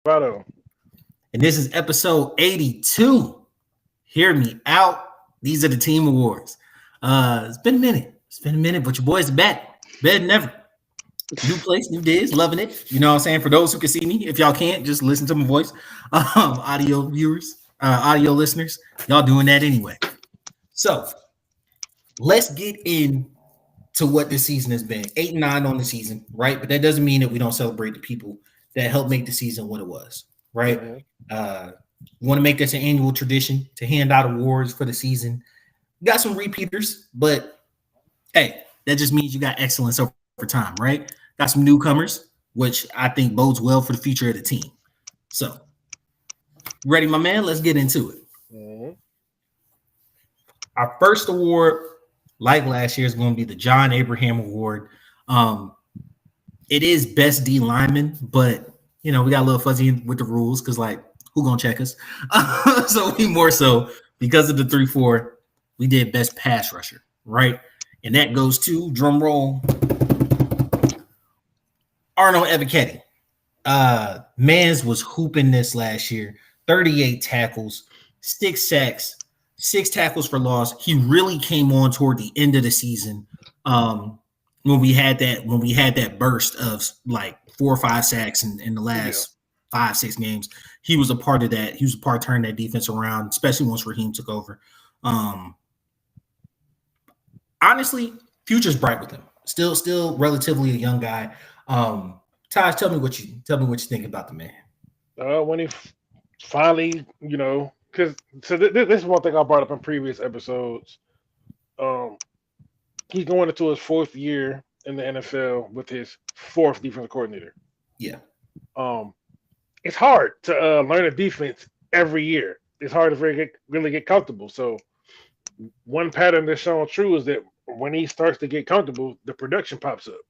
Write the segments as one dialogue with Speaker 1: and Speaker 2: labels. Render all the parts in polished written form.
Speaker 1: Vado.
Speaker 2: And this is episode 82. Hear me out. These are the team awards. It's been a minute, but your boys are back. Better than ever. New place, new days, loving it. You know what I'm saying? For those who can see me, if y'all can't, just listen to my voice. Audio viewers, audio listeners, y'all doing that anyway. So let's get into what this season has been. 8-9 on the season, right? But that doesn't mean that we don't celebrate the people that helped make the season what it was, right? Want to make this an annual tradition to hand out awards for the season. Got some repeaters, but hey, that just means you got excellence over time, right? Got some newcomers, which I think bodes well for the future of the team. So, ready, my man? Let's get into it. Our first award, like last year, is going to be the John Abraham Award. It is best D lineman, but we got a little fuzzy with the rules because, who gonna check us? So we more so because of the 3-4, we did best pass rusher, right? And that goes to drum roll, Arnold Ebiketie. Mans was hooping this last year. 38 tackles, 6 sacks, 6 tackles for loss. He really came on toward the end of the season. When we had that burst of 4 or 5 sacks in the last 5-6 games, he was a part of that. He was a part of turning that defense around, especially once Raheem took over. Honestly, future's bright with him. Still relatively a young guy. Taj, tell me what you think about the man.
Speaker 1: When he finally, because this is one thing I brought up in previous episodes. He's going into his 4th year in the NFL with his 4th defensive coordinator.
Speaker 2: Yeah.
Speaker 1: It's hard to learn a defense every year. It's hard to really get comfortable. So one pattern that's shown true is that when he starts to get comfortable, the production pops up.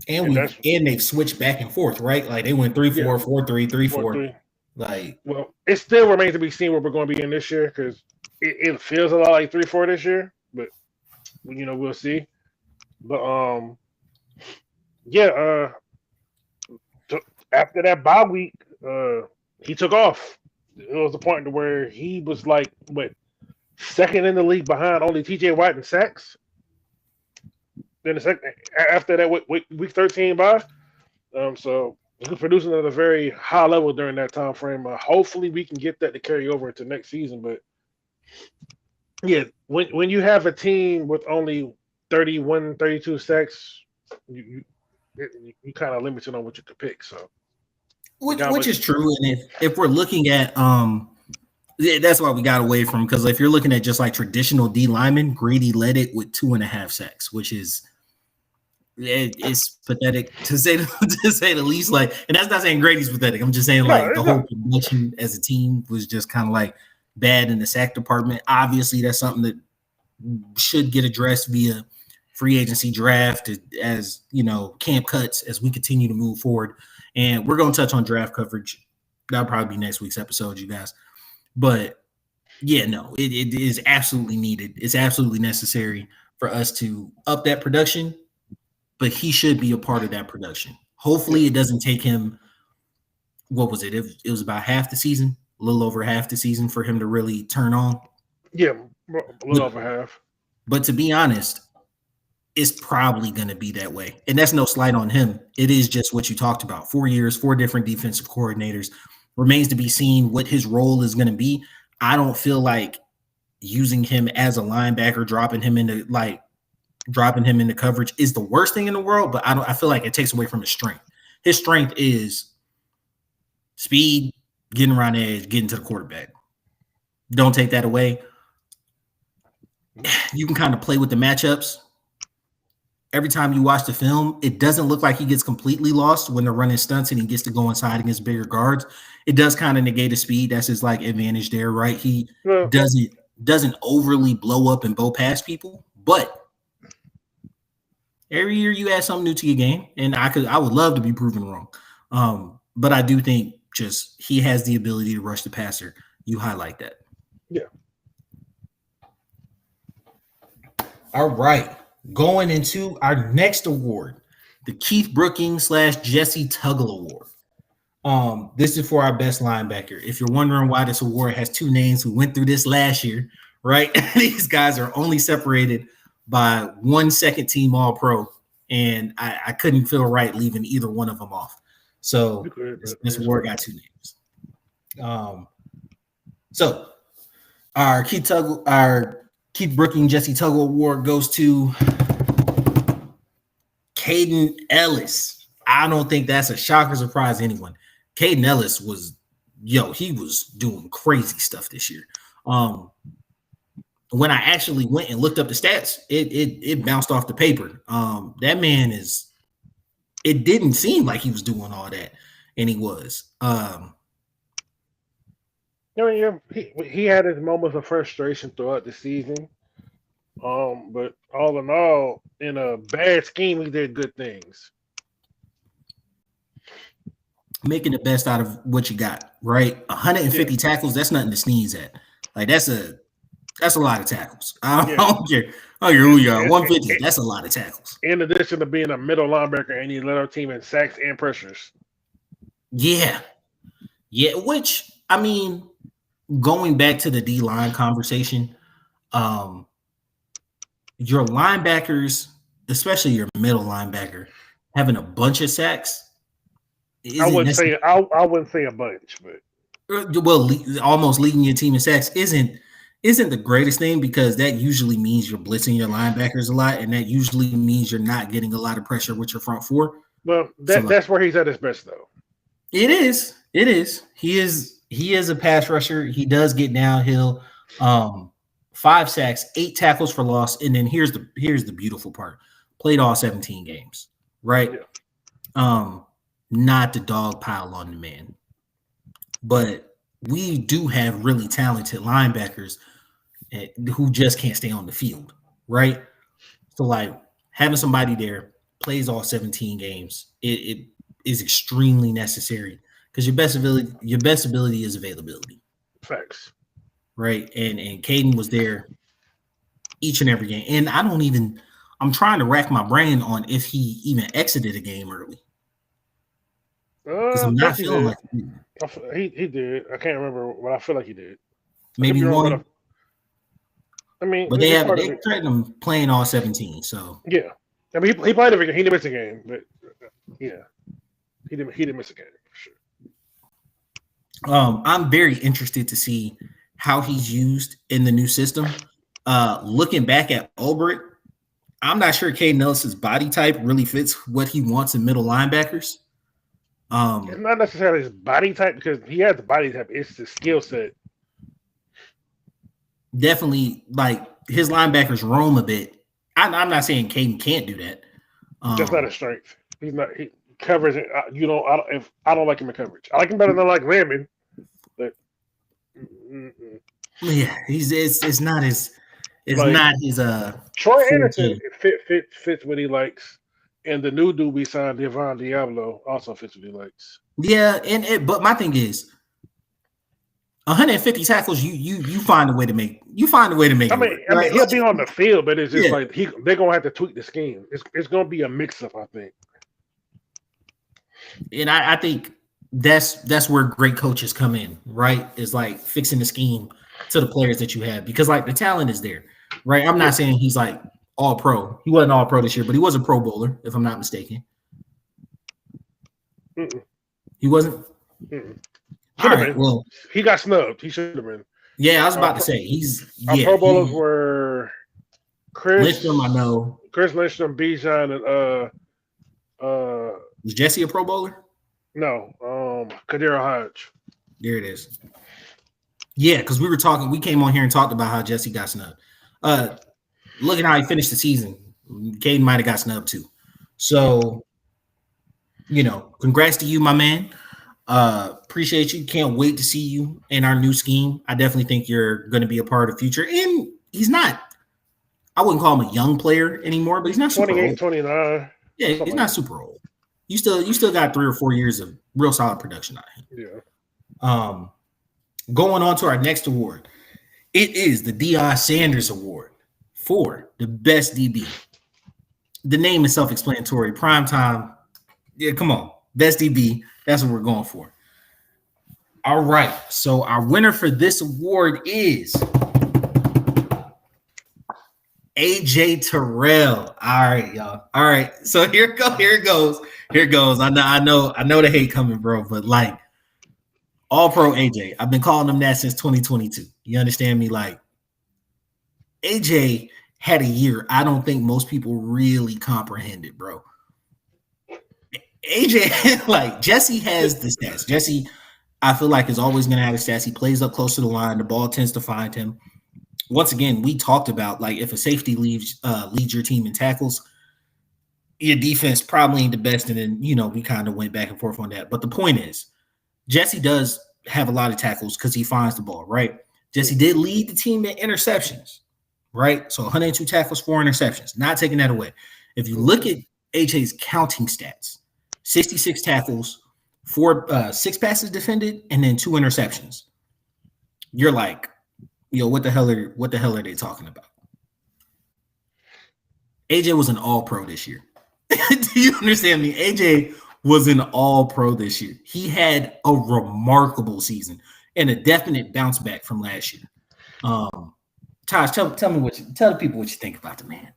Speaker 2: And they've switched back and forth, right? Like they went 3-4, 4-3, 3-4.
Speaker 1: Well, it still remains to be seen what we're going to be in this year because it feels a lot like 3-4 this year, but we'll see. But after that bye week, he took off. It was a point to where he was second in the league behind only TJ Watt in sacks. Then after that week 13 bye, so he was producing at a very high level during that time frame. Hopefully, we can get that to carry over into next season. But yeah, when you have a team with only 31, 32 sacks, you kind of limited on what you could pick. So,
Speaker 2: which is true. And if we're looking at that's why we got away from, because if you're looking at just like traditional D linemen, Grady led it with 2.5 sacks, which is it's pathetic to say the least. And that's not saying Grady's pathetic. I'm just saying the whole production as a team was just kind of bad in the sack department. Obviously, that's something that should get addressed via free agency draft, as camp cuts as we continue to move forward. And we're going to touch on draft coverage. That'll probably be next week's episode, you guys. But yeah, no, it is absolutely needed. It's absolutely necessary for us to up that production, but he should be a part of that production. Hopefully it doesn't take him, what was it? It was about half the season, a little over half the season for him to really turn on.
Speaker 1: Yeah, a little over half.
Speaker 2: But to be honest, it's probably going to be that way. And that's no slight on him. It is just what you talked about. 4 years, 4 different defensive coordinators. Remains to be seen what his role is going to be. I don't feel like using him as a linebacker, dropping him into coverage is the worst thing in the world, but I feel like it takes away from his strength. His strength is speed, getting around the edge, getting to the quarterback. Don't take that away. You can kind of play with the matchups. Every time you watch the film, it doesn't look like he gets completely lost when they're running stunts and he gets to go inside against bigger guards. It does kind of negate his speed. That's his advantage there, right? He doesn't overly blow up and bow past people, but every year you add something new to your game, and I would love to be proven wrong. But I do think just he has the ability to rush the passer. You highlight that.
Speaker 1: Yeah.
Speaker 2: All right. Going into our next award, the Keith Brookings / Jesse Tuggle Award. This is for our best linebacker. If you're wondering why this award has two names who went through this last year, right? These guys are only separated by 1 second team All-Pro, and I couldn't feel right leaving either one of them off. So this award got two names. So our Keith Brooking Jesse Tuggle Award goes to Caden Ellis. I don't think that's a shock or surprise to anyone. Caden Ellis he was doing crazy stuff this year. When I actually went and looked up the stats, it bounced off the paper. That man it didn't seem like he was doing all that, and he was.
Speaker 1: He had his moments of frustration throughout the season. But all in all, in a bad scheme, he did good things.
Speaker 2: Making the best out of what you got, right? 150 tackles, that's nothing to sneeze at. Like that's a lot of tackles. I don't care who you are. 150, that's a lot of tackles.
Speaker 1: In addition to being a middle linebacker, and he led our team in sacks and pressures.
Speaker 2: Yeah. Which I mean, going back to the D-line conversation, your linebackers, especially your middle linebacker, having a bunch of sacks.
Speaker 1: I wouldn't say a bunch, but
Speaker 2: almost leading your team in sacks isn't the greatest thing, because that usually means you're blitzing your linebackers a lot, and that usually means you're not getting a lot of pressure with your front four.
Speaker 1: Well, that's where he's at his best, though.
Speaker 2: It is. He is a pass rusher. He does get downhill. 5 sacks, 8 tackles for loss, and then here's the beautiful part: played all 17 games, right? Yeah. Not the dog pile on the man, but we do have really talented linebackers who just can't stay on the field, right? So, like, having somebody there plays all 17 games, it is extremely necessary, because your best ability is availability.
Speaker 1: Facts.
Speaker 2: Right, and Caden was there each and every game, and I'm trying to rack my brain on if he even exited a game early. Because I'm not feeling like
Speaker 1: he did. I can't remember, but I feel like he did.
Speaker 2: Maybe one.
Speaker 1: I mean,
Speaker 2: but they threatened him playing all 17. So
Speaker 1: yeah, I mean, he played every game. He didn't miss a game, but yeah, he didn't miss a game for
Speaker 2: sure. I'm very interested to see how he's used in the new system. Looking back at Ulbrich, I'm not sure Caden Ellis's body type really fits what he wants in middle linebackers.
Speaker 1: It's not necessarily his body type, because he has the body type. It's the skill set.
Speaker 2: Definitely, like, his linebackers roam a bit. I'm not saying Caden can't do that.
Speaker 1: That's not his strength. He's not. He covers it. I don't like him in coverage. I like him better than I like Landman. But
Speaker 2: yeah, it's not his. It's like, not his.
Speaker 1: Troy Anderson fits what he likes. And the new dude we signed, Devon Diablo, also fits what he likes.
Speaker 2: Yeah, but my thing is, 150 tackles, you find a way to make. You find a way to make.
Speaker 1: I mean, he'll be on the field, but it's just like they're gonna have to tweak the scheme. It's gonna be a mix-up, I think.
Speaker 2: And I think that's where great coaches come in, right? Is like fixing the scheme to the players that you have, because like the talent is there, right? I'm not saying he's like all pro. He wasn't all pro this year, but he was a Pro Bowler, if I'm not mistaken. He wasn't.
Speaker 1: All right, well, he got snubbed. He should have been.
Speaker 2: Yeah, I was about to say
Speaker 1: our Pro Bowlers were Chris
Speaker 2: Lindstrom, I know.
Speaker 1: Chris Lindstrom, Bijan, and
Speaker 2: was Jesse a Pro Bowler?
Speaker 1: No, Kadira Hodge.
Speaker 2: There it is. Yeah, because we came on here and talked about how Jesse got snubbed. Look at how he finished the season. Caden might have got snubbed too. So, congrats to you, my man. Appreciate you. Can't wait to see you in our new scheme. I definitely think you're going to be a part of the future. And he's not, I wouldn't call him a young player anymore, but he's not super
Speaker 1: 28,
Speaker 2: old.
Speaker 1: 29.
Speaker 2: Yeah, he's not super old. You still got 3 or 4 years of real solid production out of him.
Speaker 1: Yeah.
Speaker 2: Going on to our next award. It is the Deion Sanders Award for the best DB. The name is self-explanatory. Primetime. Yeah, come on. Best DB. That's what we're going for. All right. So our winner for this award is AJ Terrell. All right, y'all. All right. So here it goes. I know the hate coming, bro. But like all pro AJ. I've been calling him that since 2022. You understand me? Like AJ had a year I don't think most people really comprehended, bro. AJ, like Jesse has the stats. Jesse, I feel like is always going to have the stats. He plays up close to the line. The ball tends to find him. Once again, we talked about like if a safety leads your team in tackles, your defense probably ain't the best. And then, we kind of went back and forth on that. But the point is, Jesse does have a lot of tackles because he finds the ball, right? Jesse did lead the team in interceptions, right? So 102 tackles, 4 interceptions. Not taking that away. If you look at AJ's counting stats, 66 tackles, 6 passes defended, and then 2 interceptions. You're like, what the hell are they talking about? AJ was an all-pro this year. Do you understand me? AJ was an all-pro this year. He had a remarkable season and a definite bounce back from last year. Taj, tell the people what you think about the man.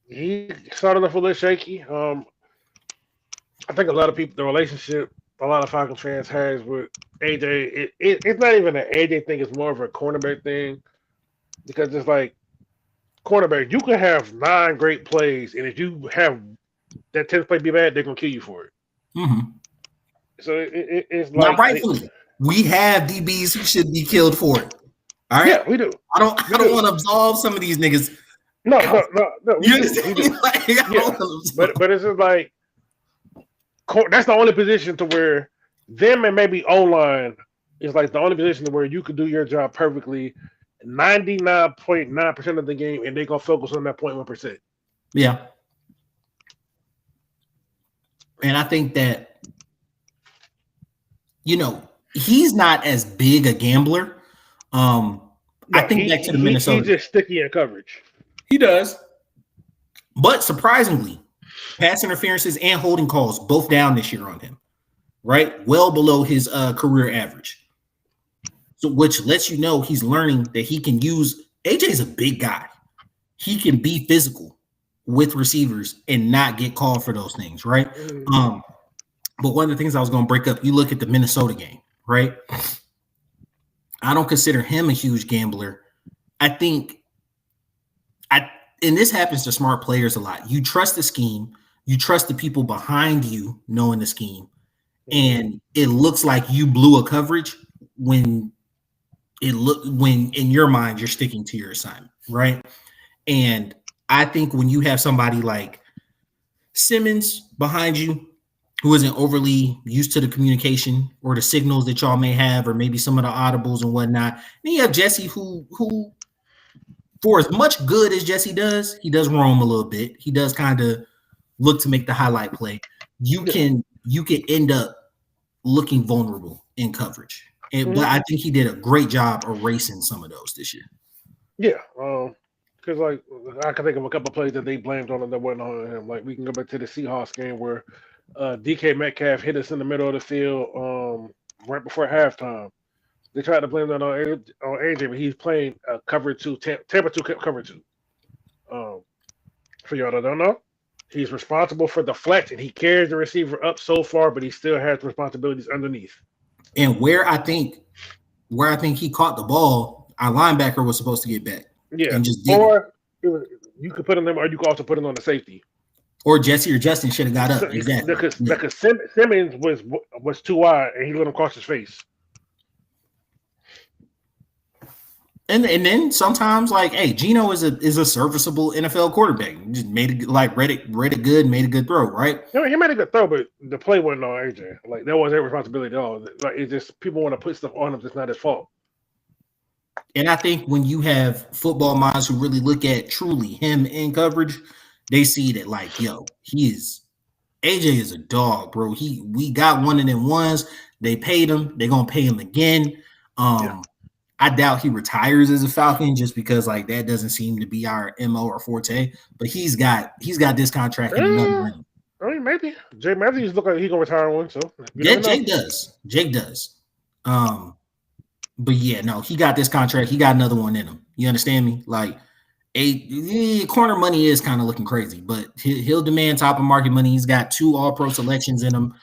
Speaker 1: He started off a little shaky. I think a lot of people, the relationship a lot of Falcons fans has with AJ, it's not even an AJ thing. It's more of a cornerback thing because it's like cornerback. You can have 9 great plays, and if you have that 10th play be bad, they're gonna kill you for it.
Speaker 2: Mm-hmm.
Speaker 1: So it's
Speaker 2: like
Speaker 1: not
Speaker 2: rightfully. We have DBs who should be killed for it. All right,
Speaker 1: yeah, we do.
Speaker 2: I don't want to absolve some of these niggas.
Speaker 1: No.
Speaker 2: We do.
Speaker 1: Like, but it's just like that's the only position to where them and maybe O-line is like the only position to where you could do your job perfectly 99.9% of the game, and they're gonna focus on that 0.1%.
Speaker 2: Yeah. And I think that he's not as big a gambler. I think back to the Minnesota.
Speaker 1: He's just sticky in coverage.
Speaker 2: He does. But surprisingly, pass interferences and holding calls both down this year on him, right? Well below his career average. So which lets you know he's learning that he can use – AJ's a big guy. He can be physical with receivers and not get called for those things, right? But one of the things I was going to break up, you look at the Minnesota game, right? I don't consider him a huge gambler. I think and this happens to smart players a lot. You trust the scheme. You trust the people behind you knowing the scheme. And it looks like you blew a coverage when in your mind you're sticking to your assignment, right? And I think when you have somebody like Simmons behind you who isn't overly used to the communication or the signals that y'all may have, or maybe some of the audibles and whatnot. Then you have Jesse who for as much good as Jesse does, he does roam a little bit. He does kind of look to make the highlight play. You can end up looking vulnerable in coverage. But I think he did a great job erasing some of those this year.
Speaker 1: Yeah. Because like I can think of a couple of plays that they blamed on him that wasn't on him. Like we can go back to the Seahawks game where DK Metcalf hit us in the middle of the field right before halftime. They tried to blame that on AJ, but he's playing cover 2, Tampa 2 cover 2. For y'all that don't know, he's responsible for the flex, and he carries the receiver up so far, but he still has responsibilities underneath.
Speaker 2: And where I think he caught the ball, our linebacker was supposed to get back.
Speaker 1: Yeah,
Speaker 2: and just
Speaker 1: or you could put him, or you could also put him on the safety.
Speaker 2: Or Jesse or Justin should have got up. Exactly.
Speaker 1: Because Simmons was too wide, and he let him cross his face.
Speaker 2: And then sometimes like, hey, Geno is a serviceable NFL quarterback. He just read it good, made a good throw, right?
Speaker 1: He made a good throw, but the play wasn't on AJ. Like that wasn't his responsibility at all. Like it's just people want to put stuff on him that's not his fault.
Speaker 2: And I think when you have football minds who really look at truly him in coverage, they see that like, yo, AJ is a dog, bro. We got one of them ones. They paid him. They're gonna pay him again. I doubt he retires as a Falcon just because like that doesn't seem to be our MO or forte. But he's got this contract in another ring.
Speaker 1: I mean, maybe Jay Matthews look like he gonna retire one, so you
Speaker 2: Yeah,
Speaker 1: never know.
Speaker 2: Jake does. Jake does. But yeah, no, he got this contract. He got another one in him. You understand me? Like, corner money is kind of looking crazy, but he'll demand top of market money. He's got 2 All-Pro selections in him.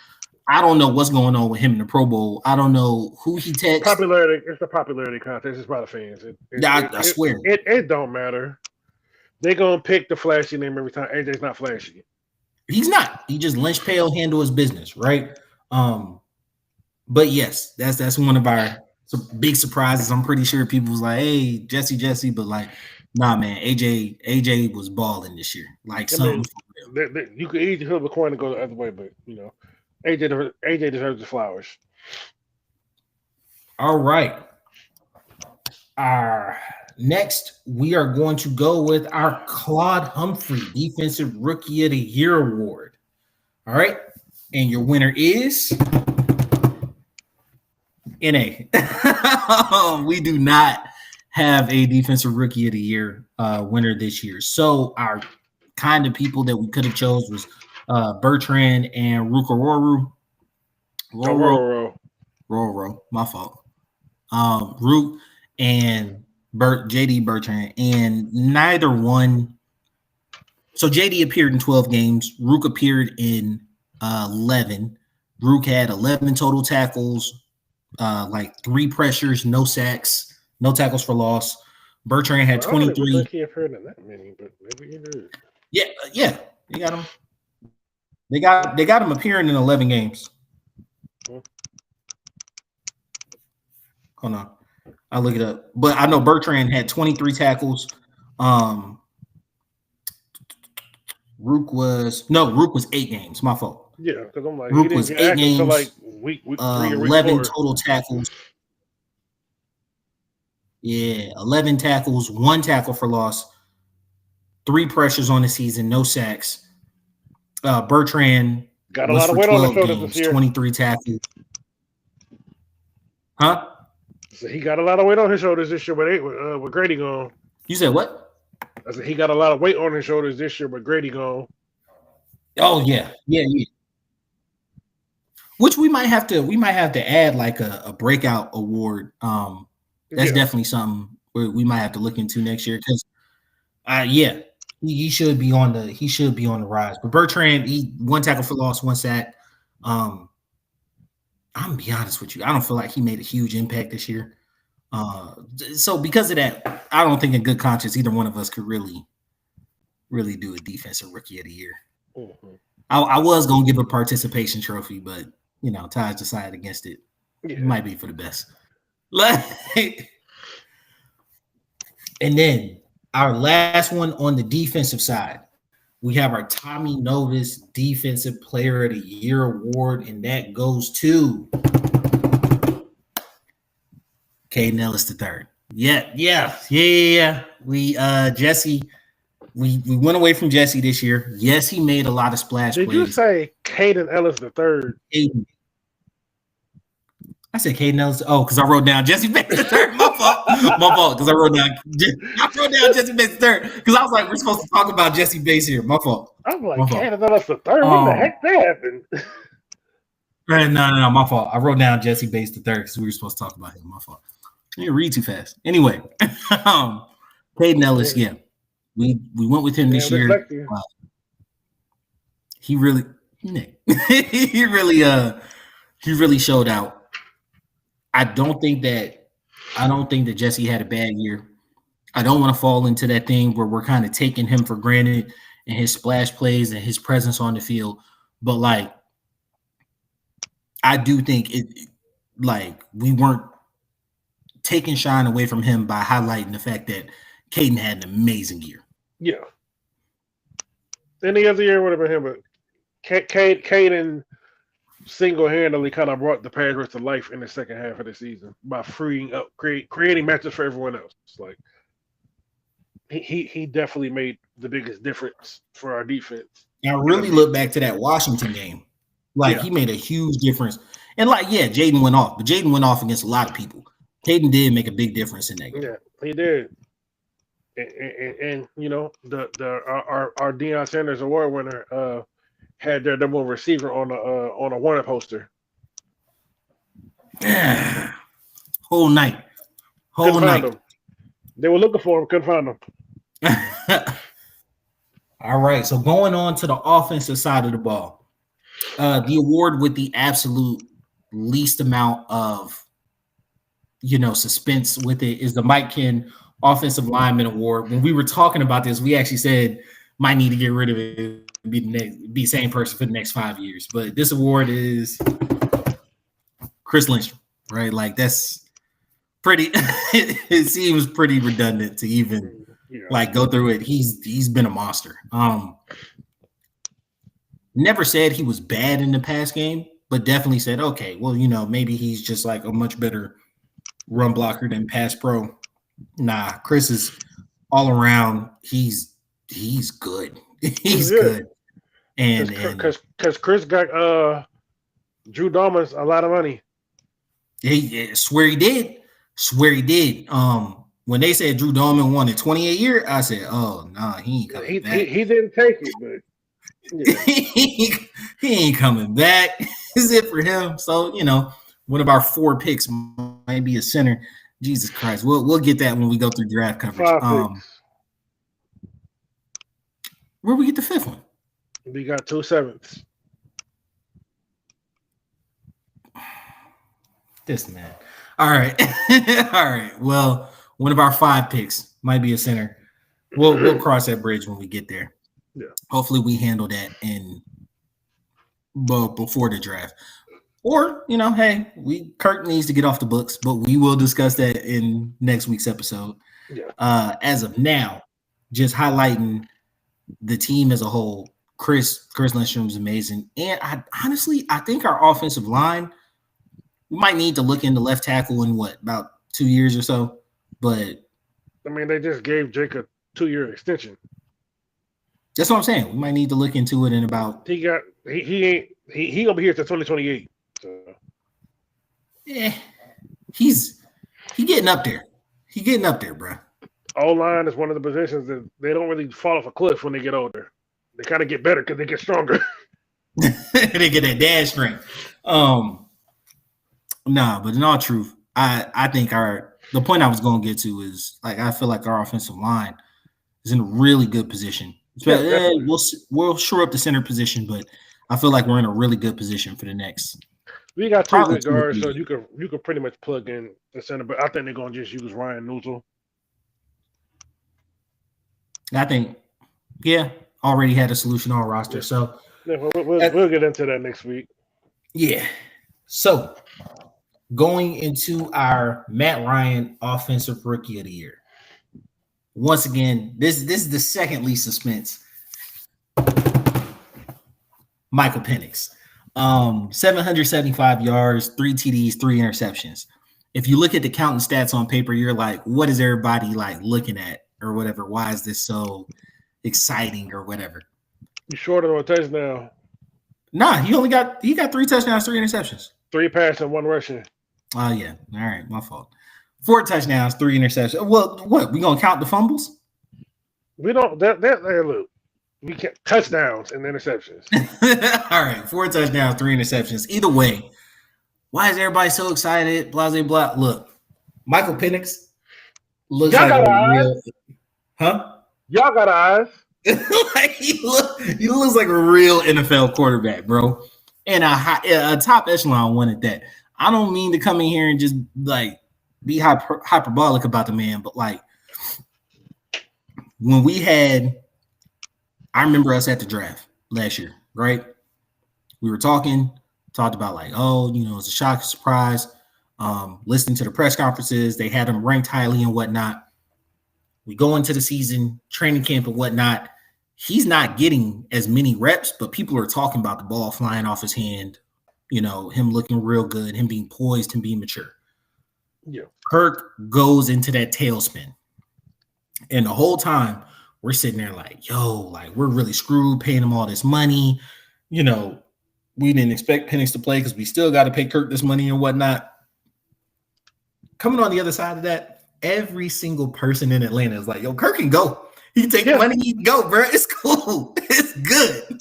Speaker 2: I don't know what's going on with him in the Pro Bowl. I don't know who he texts.
Speaker 1: Popularity. It's a popularity contest. It's by the fans.
Speaker 2: I swear.
Speaker 1: It don't matter. They gonna pick the flashy name every time. AJ's not flashy.
Speaker 2: He's not. He just Lynch Pale handle his business, right? But yes, that's one of our big surprises. I'm pretty sure people was like, "Hey, Jesse," but like, nah, man, AJ was balling this year. Like something.
Speaker 1: You could easily flip a coin and go the other way, but you know, AJ deserves the flowers.
Speaker 2: All right. Next, we are going to go with our Claude Humphrey Defensive Rookie of the Year award. All right. And your winner is NA. We do not have a Defensive Rookie of the Year winner this year. So our kind of people that we could have chose was Bertrand and Rukororu. Roro, my fault. Rook and JD Bertrand, and neither one. So JD appeared in 12 games. Rook appeared in 11. Rook had 11 total tackles, like 3 pressures, no sacks, no tackles for loss. Bertrand had 23. I don't think
Speaker 1: he appeared in that many, but maybe he did.
Speaker 2: Yeah, you got him. They got him appearing in 11 games. Hold on. I'll look it up. But I know Bertrand had 23 tackles. Rook was 8 games. My fault.
Speaker 1: Yeah, because I'm like,
Speaker 2: Rook was 8 games.
Speaker 1: Like week 3 or
Speaker 2: 11 total tackles. Yeah, 11 tackles, 1 tackle for loss, 3 pressures on the season, no sacks. Bertrand
Speaker 1: got a lot of weight on the shoulders
Speaker 2: this year. 23 tackles. Huh?
Speaker 1: So he got a lot of weight on his shoulders this year with Grady gone.
Speaker 2: You said what?
Speaker 1: I said he got a lot of weight on his shoulders this year with Grady gone.
Speaker 2: Oh yeah. Which we might have to add like a breakout award. That's definitely something we might have to look into next year because he should be on the rise. But Bertrand, 1 tackle for loss, 1 sack. I'm gonna be honest with you. I don't feel like he made a huge impact this year. So because of that, I don't think in good conscience either one of us could really do a Defensive Rookie of the Year. Mm-hmm. I was gonna give a participation trophy, but you know, Taj decided against it. Yeah. It might be for the best. And then our last one on the defensive side, we have our Tommy Novus Defensive Player of the Year award, and that goes to Kaden Elliss III. Yeah. We Jesse, we went away from Jesse this year. Yes, he made a lot of splash plays.
Speaker 1: Did you say Kaden Elliss III?
Speaker 2: I said Kaden Elliss. Oh, because I wrote down Jesse Bates III. My fault. Because I wrote down Jesse Bates III. Because I was like, we're supposed to talk about Jesse Bates here. My fault.
Speaker 1: I'm like, Kaden Elliss III. What the heck that happened?
Speaker 2: No, my fault. I wrote down Jesse Bates III because we were supposed to talk about him. My fault. You read too fast. Anyway, Kaden Elliss, yeah. We went with him this year. He really showed out. I don't think that Jesse had a bad year. I don't want to fall into that thing where we're kind of taking him for granted and his splash plays and his presence on the field. But like, I do think we weren't taking shine away from him by highlighting the fact that Kaden had an amazing year.
Speaker 1: Yeah. Any other year would have been him, but Kaden single-handedly kind of brought the Patriots to life in the second half of the season by freeing up, creating matches for everyone else. It's like he definitely made the biggest difference for our defense.
Speaker 2: I really look back to that Washington game. He made a huge difference. And Jaden went off, but Jaden went off against a lot of people. Kaden did make a big difference in that game.
Speaker 1: Yeah, he did. And you know, our Deion Sanders Award winner, had their number one receiver on a Warner poster.
Speaker 2: Whole night.
Speaker 1: Couldn't find him. They were looking for him, couldn't find him.
Speaker 2: All right, so going on to the offensive side of the ball, the award with the absolute least amount of, suspense with it is the Mike Ken Offensive Lineman Award. When we were talking about this, we actually said might need to get rid of it and be the same person for the next 5 years. But this award is Chris Lindstrom, right? Like that's pretty. It seems pretty redundant to even go through it. He's been a monster. Never said he was bad in the pass game, but definitely said, okay, well, maybe he's just like a much better run blocker than pass pro. Nah, Chris is all around. He's good. He's good. And
Speaker 1: because Chris got Drew Dalmas a lot of money.
Speaker 2: He swear he did. When they said Drew Dalman won a 28-year, I said, "Oh no, he ain't coming back."
Speaker 1: He didn't take it, but
Speaker 2: he ain't coming back. Is it for him? So one of our 4 picks might be a center. Jesus Christ, we'll get that when we go through draft coverage. Where we get the 5th one?
Speaker 1: We got 2 7ths.
Speaker 2: This man. All right. All right. Well, one of our 5 picks might be a center. We'll cross that bridge when we get there.
Speaker 1: Yeah.
Speaker 2: Hopefully we handle that before the draft. Or, hey, Kirk needs to get off the books, but we will discuss that in next week's episode.
Speaker 1: Yeah.
Speaker 2: As of now, just highlighting the team as a whole. Chris Lindstrom is amazing. And I think our offensive line, we might need to look into left tackle in about 2 years or so. But
Speaker 1: I mean, they just gave Jake a 2-year extension.
Speaker 2: That's what I'm saying. We might need to look into it in about.
Speaker 1: He gonna be here till 2028. So.
Speaker 2: Yeah, he's getting up there. He's getting up there, bro.
Speaker 1: O-line is one of the positions that they don't really fall off a cliff when they get older. They kind of get better because they get stronger.
Speaker 2: They get that dash strength. Nah, but in all truth, I think the point I was going to get to is I feel like our offensive line is in a really good position. We'll shore up the center position, but I feel like we're in a really good position for the next.
Speaker 1: We got 2 good guards, so you could pretty much plug in the center. But I think they're going to just use Ryan Neusel.
Speaker 2: I think, already had a solution on roster. So
Speaker 1: we'll get into that next week.
Speaker 2: Yeah. So going into our Matt Ryan Offensive Rookie of the Year. Once again, this is the second least suspense. Michael Penix. 775 yards, 3 TDs, 3 interceptions. If you look at the counting stats on paper, you're like, what is everybody looking at or whatever? Why is this so exciting or whatever?
Speaker 1: You shorted on a touchdown.
Speaker 2: Nah, he got 3 touchdowns, 3 interceptions.
Speaker 1: 3 passing, 1 rushing.
Speaker 2: Oh yeah. All right, my fault. 4 touchdowns, 3 interceptions. Well, what? We gonna count the fumbles?
Speaker 1: We don't. Look, we can't touchdowns and interceptions.
Speaker 2: All right, 4 touchdowns, 3 interceptions. Either way, why is everybody so excited? Blah blah. Look, Michael Penix looks
Speaker 1: Y'all
Speaker 2: like
Speaker 1: got
Speaker 2: a
Speaker 1: eyes.
Speaker 2: real. Huh?
Speaker 1: Y'all got eyes.
Speaker 2: He looks like a real NFL quarterback, bro, and a top echelon one at that. I don't mean to come in here and just be hyperbolic about the man, but when I remember us at the draft last year, right? We were talked about it's a shock, surprise. Listening to the press conferences, they had him ranked highly and whatnot. We go into the season, training camp and whatnot. He's not getting as many reps, but people are talking about the ball flying off his hand, him looking real good, him being poised, him being mature.
Speaker 1: Yeah.
Speaker 2: Kirk goes into that tailspin. And the whole time we're sitting there we're really screwed paying him all this money. We didn't expect Penix to play because we still got to pay Kirk this money and whatnot. Coming on the other side of that, every single person in Atlanta is like, yo, Kirk can go. He can take the money, he can go, bro. It's cool. It's good.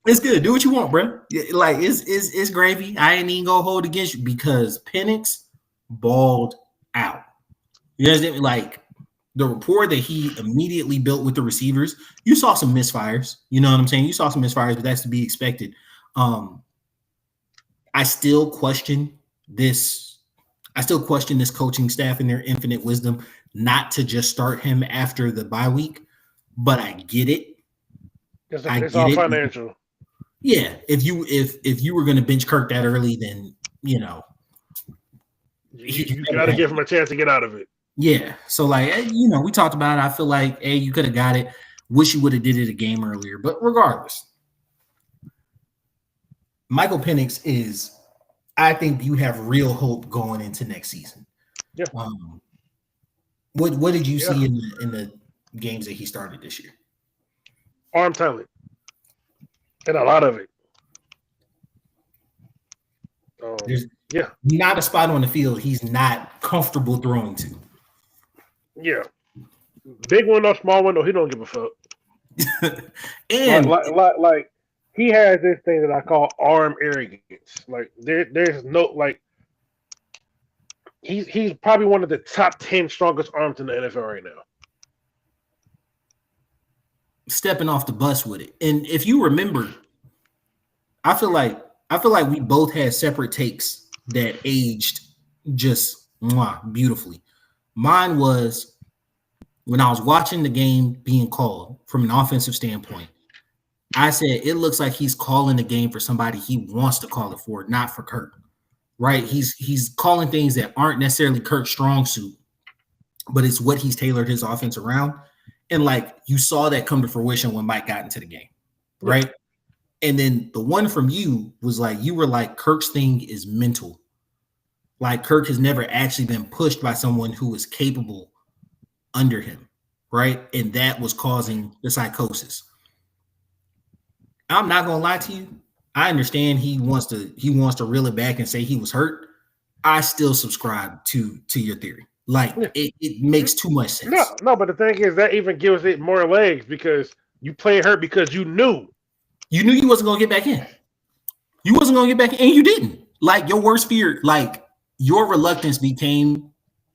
Speaker 2: It's good. Do what you want, bro. Like it's gravy. I ain't even gonna hold against you because Penix balled out. You know, like the rapport that he immediately built with the receivers. You saw some misfires. You know what I'm saying? You saw some misfires, but that's to be expected. I still question this. I still question this coaching staff and their infinite wisdom not to just start him after the bye week. But I get it.
Speaker 1: It's all financial.
Speaker 2: Yeah, if you were going to bench Kirk that early, then you
Speaker 1: got to give him a chance to get out of it.
Speaker 2: Yeah, so like we talked about it. I feel like you could have got it. Wish you would have did it a game earlier, but regardless, Michael Penix is. I think you have real hope going into next season.
Speaker 1: Yeah.
Speaker 2: What did you see in the games that he started this year?
Speaker 1: Arm talent. And a lot of it.
Speaker 2: There's not a spot on the field he's not comfortable throwing to.
Speaker 1: Yeah. Big one or small one, he don't give a fuck.
Speaker 2: And
Speaker 1: like he has this thing that I call arm arrogance. Like there's no like he's probably one of the top 10 strongest arms in the NFL right now.
Speaker 2: Stepping off the bus with it. And if you remember, I feel like we both had separate takes that aged just beautifully. Mine was when I was watching the game being called from an offensive standpoint, I said it looks like he's calling the game for somebody he wants to call it for, not for Kirk. Right? He's calling things that aren't necessarily Kirk's strong suit, but it's what he's tailored his offense around. And like you saw that come to fruition when Mike got into the game, right? Yeah. And then the one from you was like, you were like, Kirk's thing is mental. Like Kirk has never actually been pushed by someone who is capable under him, right? And that was causing the psychosis. I'm not gonna lie to you. I understand he wants to reel it back and say he was hurt. I still subscribe to your theory. Like it makes too much sense.
Speaker 1: No, but the thing is that even gives it more legs because you played hurt because you knew
Speaker 2: you wasn't gonna get back in. You wasn't gonna get back in, and you didn't. Like your worst fear, like your reluctance became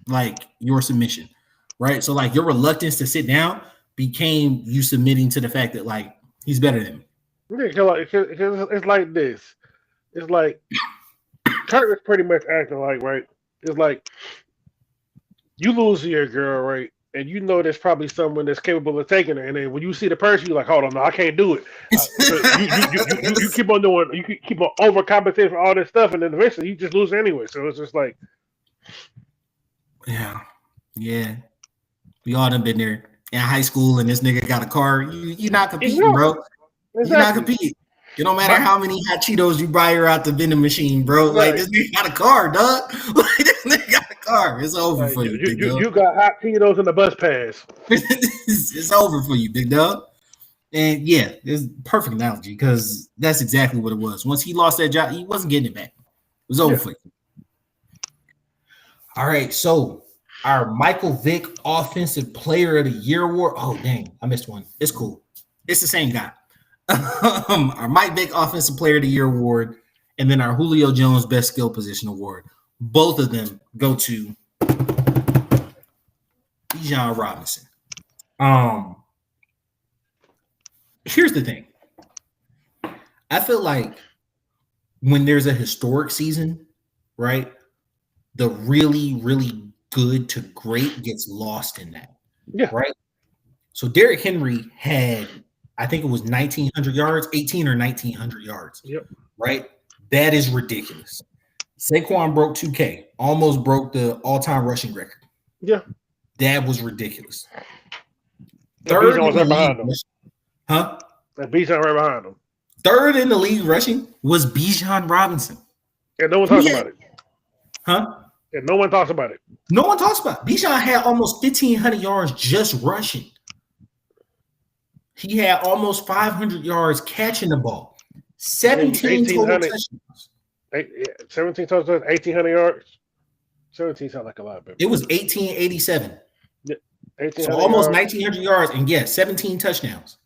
Speaker 2: like your submission, right? So like your reluctance to sit down became you submitting to the fact that like he's better than me.
Speaker 1: Yeah, it's like this. It's like Kirk is pretty much acting like, right? It's like you lose to your girl, right? And you know there's probably someone that's capable of taking her. And then when you see the person, you're like, hold on, no, I can't do it. You keep on doing, you keep on overcompensating for all this stuff, and then eventually you just lose anyway. So it's just like,
Speaker 2: yeah. We all done been there in high school, and this nigga got a car. You're not competing, bro. Exactly. You're not competing. It don't matter how many hot Cheetos you buy her out the vending machine, bro. Right. Like this nigga got a car, dog. Like this nigga got a car. It's over
Speaker 1: like,
Speaker 2: for you,
Speaker 1: big dog. You got hot Cheetos in the bus pass.
Speaker 2: It's over for you, big dog. And yeah, it's a perfect analogy because that's exactly what it was. Once he lost that job, he wasn't getting it back. It was over for you. All right, so our Michael Vick Offensive Player of the Year award. Oh dang, I missed one. It's cool. It's the same guy. Our Mike Vick Offensive Player of the Year award, and then our Julio Jones Best Skill Position award. Both of them go to Bijan Robinson. Here's the thing. I feel like when there's a historic season, right, the really, really good to great gets lost in that.
Speaker 1: Yeah.
Speaker 2: Right? So Derrick Henry had, I think it was 1,900 yards, 18 or 1,900 yards.
Speaker 1: Yep.
Speaker 2: Right? That is ridiculous. Saquon broke 2K, almost broke the all-time rushing record.
Speaker 1: Yeah.
Speaker 2: That was ridiculous.
Speaker 1: Third was right behind him.
Speaker 2: Huh?
Speaker 1: That Bijan right behind him.
Speaker 2: Third in the league rushing was Bijan Robinson.
Speaker 1: And no one talks about it.
Speaker 2: Huh?
Speaker 1: And no one talks about it.
Speaker 2: No one talks about it. Bijan had almost 1,500 yards just rushing. He had almost 500 yards catching the ball. 17 total touchdowns.
Speaker 1: 17 touchdowns, 1,800 yards. 17 sounds like a lot, baby.
Speaker 2: It was 1,887.
Speaker 1: Yeah,
Speaker 2: so almost 1,900 yards and 17 touchdowns.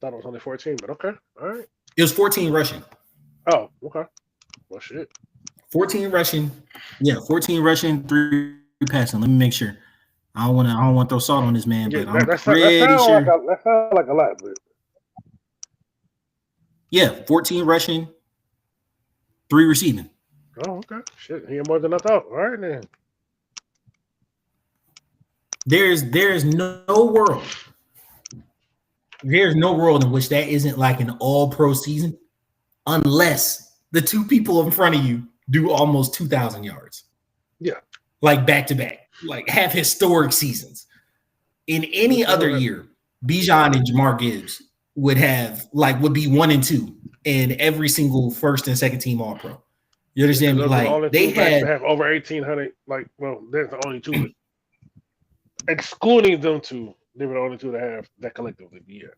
Speaker 1: thought it was only 14, but okay. All right.
Speaker 2: It was 14 rushing.
Speaker 1: Oh, okay. Well, shit.
Speaker 2: 14 rushing. Yeah, 14 rushing, 3 passing. Let me make sure. I don't want to throw salt on this man,
Speaker 1: Yeah,
Speaker 2: but I'm
Speaker 1: that
Speaker 2: pretty
Speaker 1: sounds
Speaker 2: sure.
Speaker 1: that sounds like a lot, but
Speaker 2: Yeah, 14 rushing, 3 receiving.
Speaker 1: oh, okay. Shit, he had more than I thought. All right, then.
Speaker 2: There's no world. There's no world in which that isn't like an all-pro season, unless the two people in front of you do almost 2,000 yards.
Speaker 1: Yeah,
Speaker 2: like back to back, like have historic seasons. In any other year, Bijan and Jamar Gibbs would be 1 and 2 in every single first and second team All-Pro. You understand me? Like they had
Speaker 1: have over 1,800. Like, well, there's the only two, excluding them two. They were the only two that have that collectively. Yeah.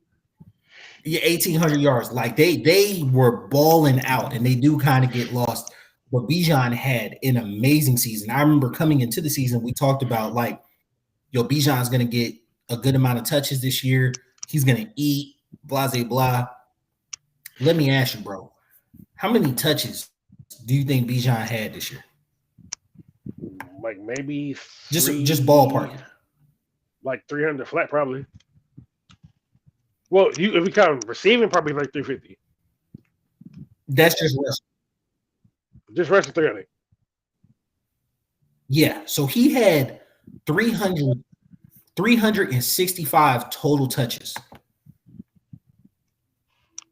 Speaker 2: Yeah, 1,800 yards. Like they were balling out, and they do kind of get lost. But Bijan had an amazing season. I remember coming into the season, we talked about like, Bijan's going to get a good amount of touches this year. He's going to eat, blah, blah, blah. Let me ask you, bro, how many touches do you think Bijan had this year?
Speaker 1: Like maybe
Speaker 2: just ballpark.
Speaker 1: Like 300 flat, probably. Well, if you count receiving, probably like 350.
Speaker 2: That's just rushing.
Speaker 1: Just rushing 300.
Speaker 2: Yeah, so he had 365 total touches.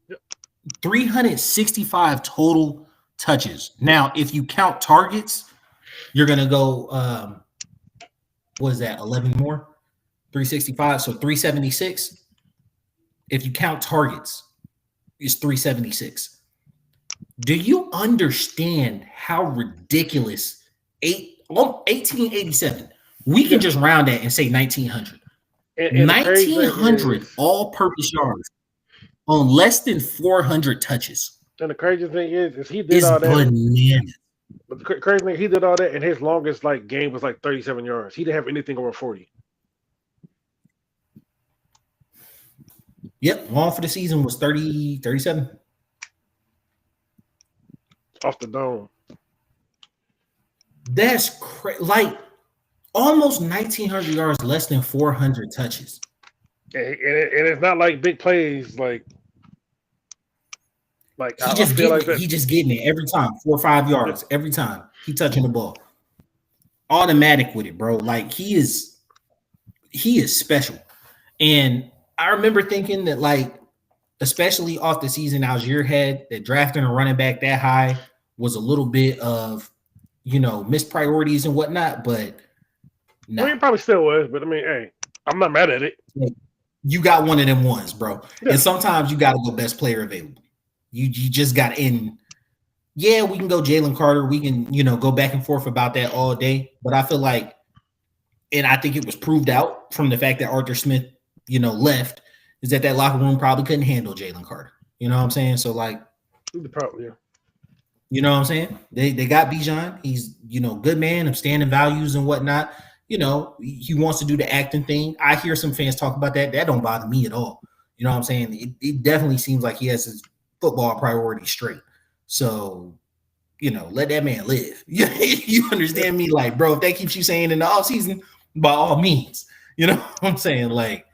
Speaker 1: Yep.
Speaker 2: 365 total touches. Now, if you count targets, you're going to go, what is that, 11 more? 365, so 376. If you count targets, it's 376. Do you understand how ridiculous 1887? We can just round that and say 1,900. 1,900 all-purpose yards on less than 400 touches.
Speaker 1: And the crazy thing is he did all that.
Speaker 2: Bananas.
Speaker 1: But the crazy thing, he did all that, and his longest game was like 37 yards. He didn't have anything over 40.
Speaker 2: Yep, long for the season was 37.
Speaker 1: Off the dome.
Speaker 2: That's crazy. Like almost 1,900 yards, less than 400 touches.
Speaker 1: And it's not like big plays. Like
Speaker 2: he just getting it every time, 4 or 5 yards every time he touching the ball. Automatic with it, bro. Like he is special. And I remember thinking that, like, especially off the season Algier had, that drafting a running back that high was a little bit of, missed priorities and whatnot. But
Speaker 1: no, I mean, it probably still was. But I mean, hey, I'm not mad at it.
Speaker 2: You got one of them ones, bro. Yeah. And sometimes you got to go best player available. You just got in. Yeah, we can go Jalen Carter. We can, go back and forth about that all day. But I feel like, and I think it was proved out from the fact that Arthur Smith, left, is that locker room probably couldn't handle Jalen Carter. You know what I'm saying? So, like,
Speaker 1: probably, yeah.
Speaker 2: You know what I'm saying? They got Bijan. He's, good man of standing values and whatnot. He wants to do the acting thing. I hear some fans talk about that. That don't bother me at all. You know what I'm saying? It definitely seems like he has his football priorities straight. So, let that man live. You understand me? Like, bro, if that keeps you saying in the offseason, by all means. You know what I'm saying? Like,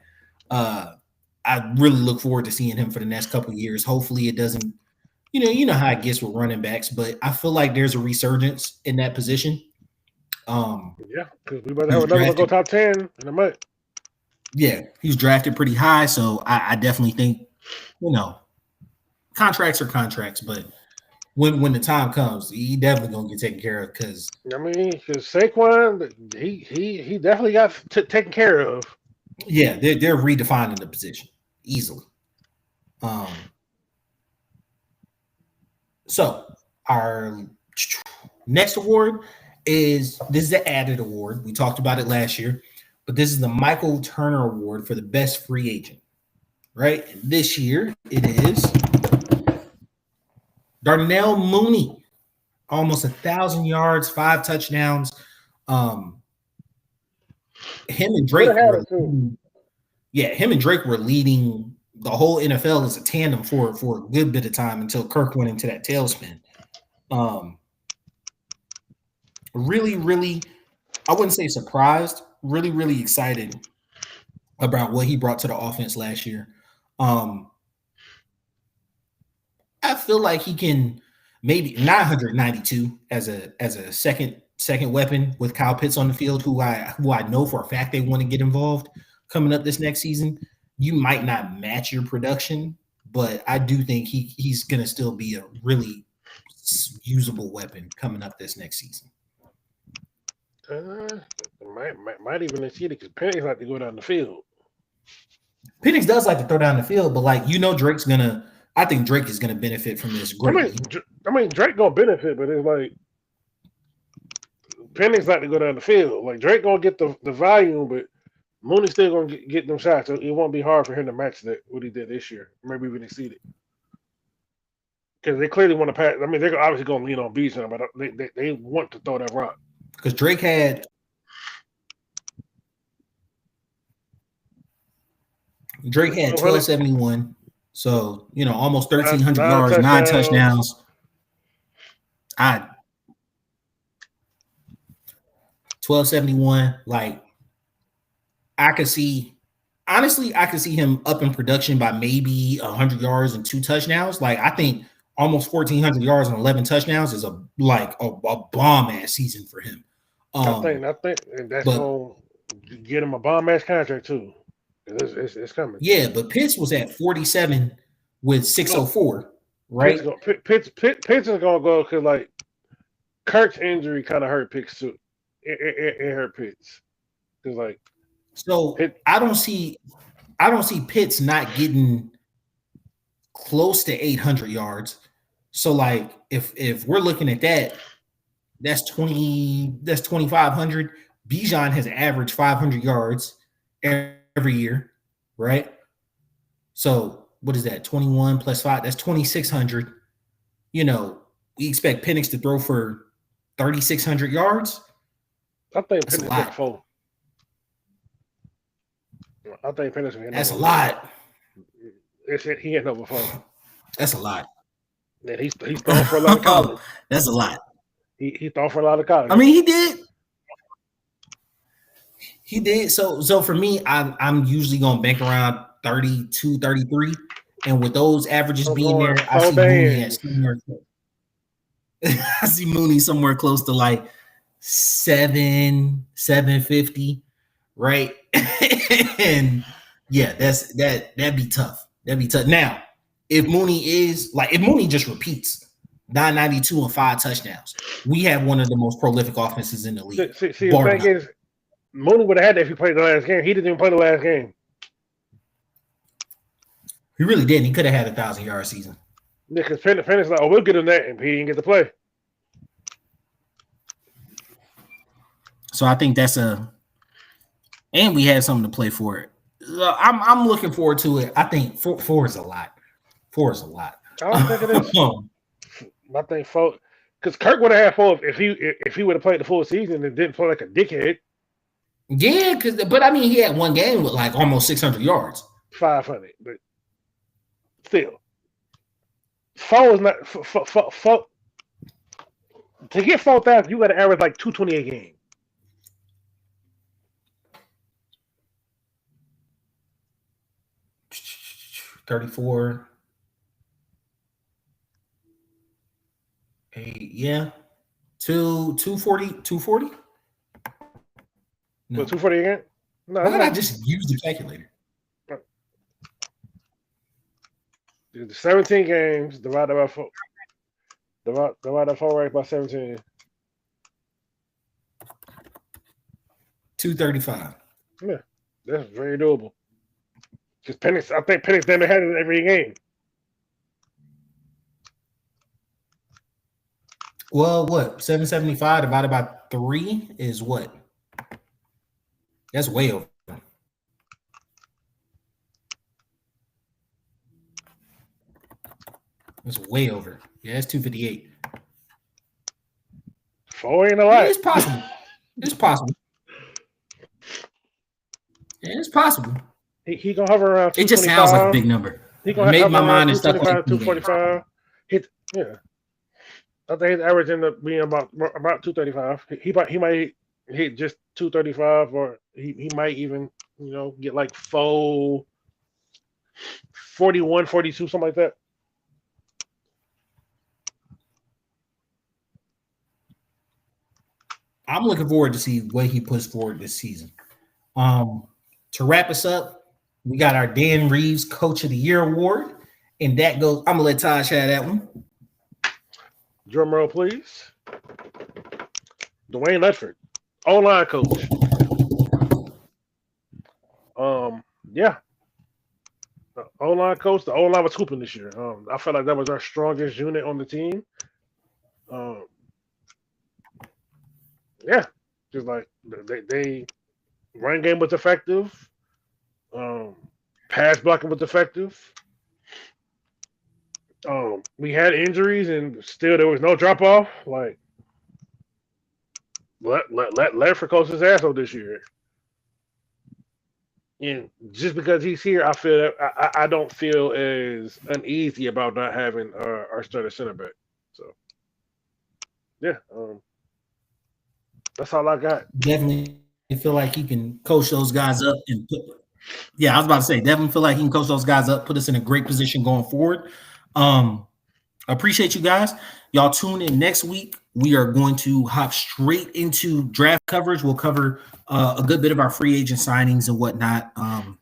Speaker 2: I really look forward to seeing him for the next couple of years. Hopefully it doesn't, you know how it gets with running backs, but I feel like there's a resurgence in that position.
Speaker 1: Yeah, because we better have another one go top 10 in a month.
Speaker 2: Yeah, he's drafted pretty high, so I definitely think, contracts are contracts, but when the time comes, he definitely gonna get taken care of. Because
Speaker 1: Saquon, he definitely got taken care of.
Speaker 2: Yeah, they're redefining the position easily. So our next award is the added award. We talked about it last year, but this is the Michael Turner Award for the best free agent. Right? This year it is Darnell Mooney, almost 1,000 yards, 5 touchdowns. Him and Drake were leading the whole NFL is a tandem for a good bit of time until Kirk went into that tailspin. Really, really, I wouldn't say surprised, really, really excited about what he brought to the offense last year. I feel like he can maybe not 192 as a second weapon with Kyle Pitts on the field, who I know for a fact they want to get involved coming up this next season. You might not match your production, but I do think he's going to still be a really usable weapon coming up this next season.
Speaker 1: Might even exceed it because Penix like to go down the field.
Speaker 2: Penix does like to throw down the field, but Drake's gonna. I think Drake is gonna benefit from this greatly.
Speaker 1: I mean, Drake gonna benefit, but it's like Penix like to go down the field. Like Drake gonna get the volume, but Mooney's still gonna get them shots. So it won't be hard for him to match that what he did this year. Maybe even exceed it. Because they clearly want to pass. I mean, they're obviously gonna lean on Bijan, but they want to throw that rock.
Speaker 2: Because Drake had 1271, so almost 1,300 yards, 9 touchdowns. 1271. Like I could see him up in production by maybe 100 yards and 2 touchdowns. Like I think almost 1,400 yards and 11 touchdowns is a bomb ass season for him.
Speaker 1: I think that's gonna get him a bomb ass contract too. It's coming.
Speaker 2: Yeah, but Pitts was at 47 with 604, right?
Speaker 1: Pitts is gonna go because Kirk's injury kind of hurt Pitts too. It hurt Pitts because
Speaker 2: I don't see Pitts not getting close to 800 yards. So if we're looking at that, that's 2,500. Bijan has averaged 500 yards every year, right? So what is that? 21 plus 5, that's 2,600. We expect Penix to throw for 3,600 yards.
Speaker 1: I think Penix got 4. I think Penix will hit.
Speaker 2: That's a lot.
Speaker 1: He hit number 4.
Speaker 2: That's a lot.
Speaker 1: Yeah, he's throwing for a lot of college.
Speaker 2: That's a lot.
Speaker 1: He threw for a lot of college.
Speaker 2: I mean, he did. He did. So for me, I'm usually going to bank around 32, 33. And with those averages being there, I see Mooney somewhere close to 750, right? And yeah, that'd be tough. That'd be tough. Now, if Mooney just repeats 992 and 5 touchdowns, we have one of the most prolific offenses in the league.
Speaker 1: See the thing is, Mooney would have had that if he played the last game. He didn't even play the last game.
Speaker 2: He really didn't. He could have had a 1,000-yard season.
Speaker 1: Yeah, because Penix we'll get him that, and he didn't get to play.
Speaker 2: So I think and we have something to play for it. I'm looking forward to it. I think 4 is a lot. 4 is a lot.
Speaker 1: I don't think it is. I think 4, because Kirk would have had 4 if he would have played the full season and didn't play like a dickhead.
Speaker 2: Yeah, but I mean, he had one game with almost 600 yards.
Speaker 1: 500, but still, 4 is not 4. To get 4,000, you got to average 220 a game.
Speaker 2: $34. Yeah. 240?
Speaker 1: No. 240 again? No.
Speaker 2: Why did I just use the calculator?
Speaker 1: The 17 games divided by 4. Divided 4 right by 17.
Speaker 2: 235.
Speaker 1: Yeah, that's very doable. Because I think Penix never had it every game.
Speaker 2: Well, what? 775 divided by 3 is what? That's way over. That's way over. Yeah, it's 258.
Speaker 1: 4 ain't a lot.
Speaker 2: Yeah, it's possible. It's possible. Yeah, it's possible.
Speaker 1: He gonna hover around
Speaker 2: It just sounds like a
Speaker 1: 225.
Speaker 2: big number.
Speaker 1: He
Speaker 2: It
Speaker 1: gonna
Speaker 2: made
Speaker 1: hover
Speaker 2: my
Speaker 1: around
Speaker 2: mind and stuck on
Speaker 1: 245. Yeah. I think his average ended up being about 235. He might hit just 235, or he might even get like 41, 42, something like that.
Speaker 2: I'm looking forward to see what he puts forward this season. To wrap us up, we got our Dan Reeves Coach of the Year award, and that goes. I'm gonna let Taj have that one.
Speaker 1: Drum roll, please. Dwayne Ledford, O-line coach. Yeah, O-line coach. The O-line was hooping this year. I felt like that was our strongest unit on the team. Yeah, just like they run game was effective. Pass blocking was effective. We had injuries and still there was no drop off. Like let Ledford coach his ass off this year. And just because he's here, I feel that I don't feel as uneasy about not having our starter center back. So yeah, that's all I got.
Speaker 2: Definitely feel like he can coach those guys up and put. Yeah, I was about to say, definitely feel like he can coach those guys up, put us in a great position going forward. Appreciate you guys. Y'all tune in next week. We are going to hop straight into draft coverage. We'll cover a good bit of our free agent signings and whatnot on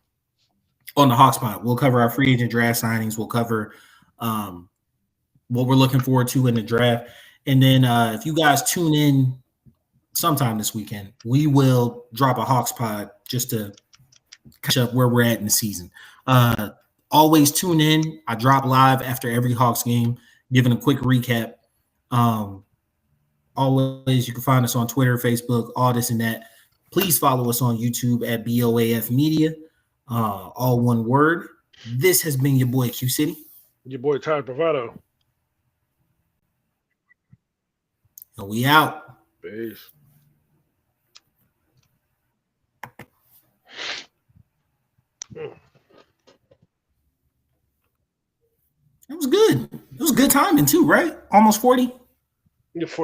Speaker 2: the Hawkspot. We'll cover our free agent draft signings. We'll cover what we're looking forward to in the draft. And then if you guys tune in sometime this weekend, we will drop a Hawkspot just to catch up where we're at in the season. Always tune in. I drop live after every Hawks game, giving a quick recap. Always, you can find us on Twitter, Facebook, all this and that. Please follow us on YouTube at BOAF Media, all one word. This has been your boy Q City.
Speaker 1: Your boy Todd Bravado.
Speaker 2: And we out.
Speaker 1: Peace.
Speaker 2: It was good. It was good timing too, right? Almost 40.
Speaker 1: You're 40.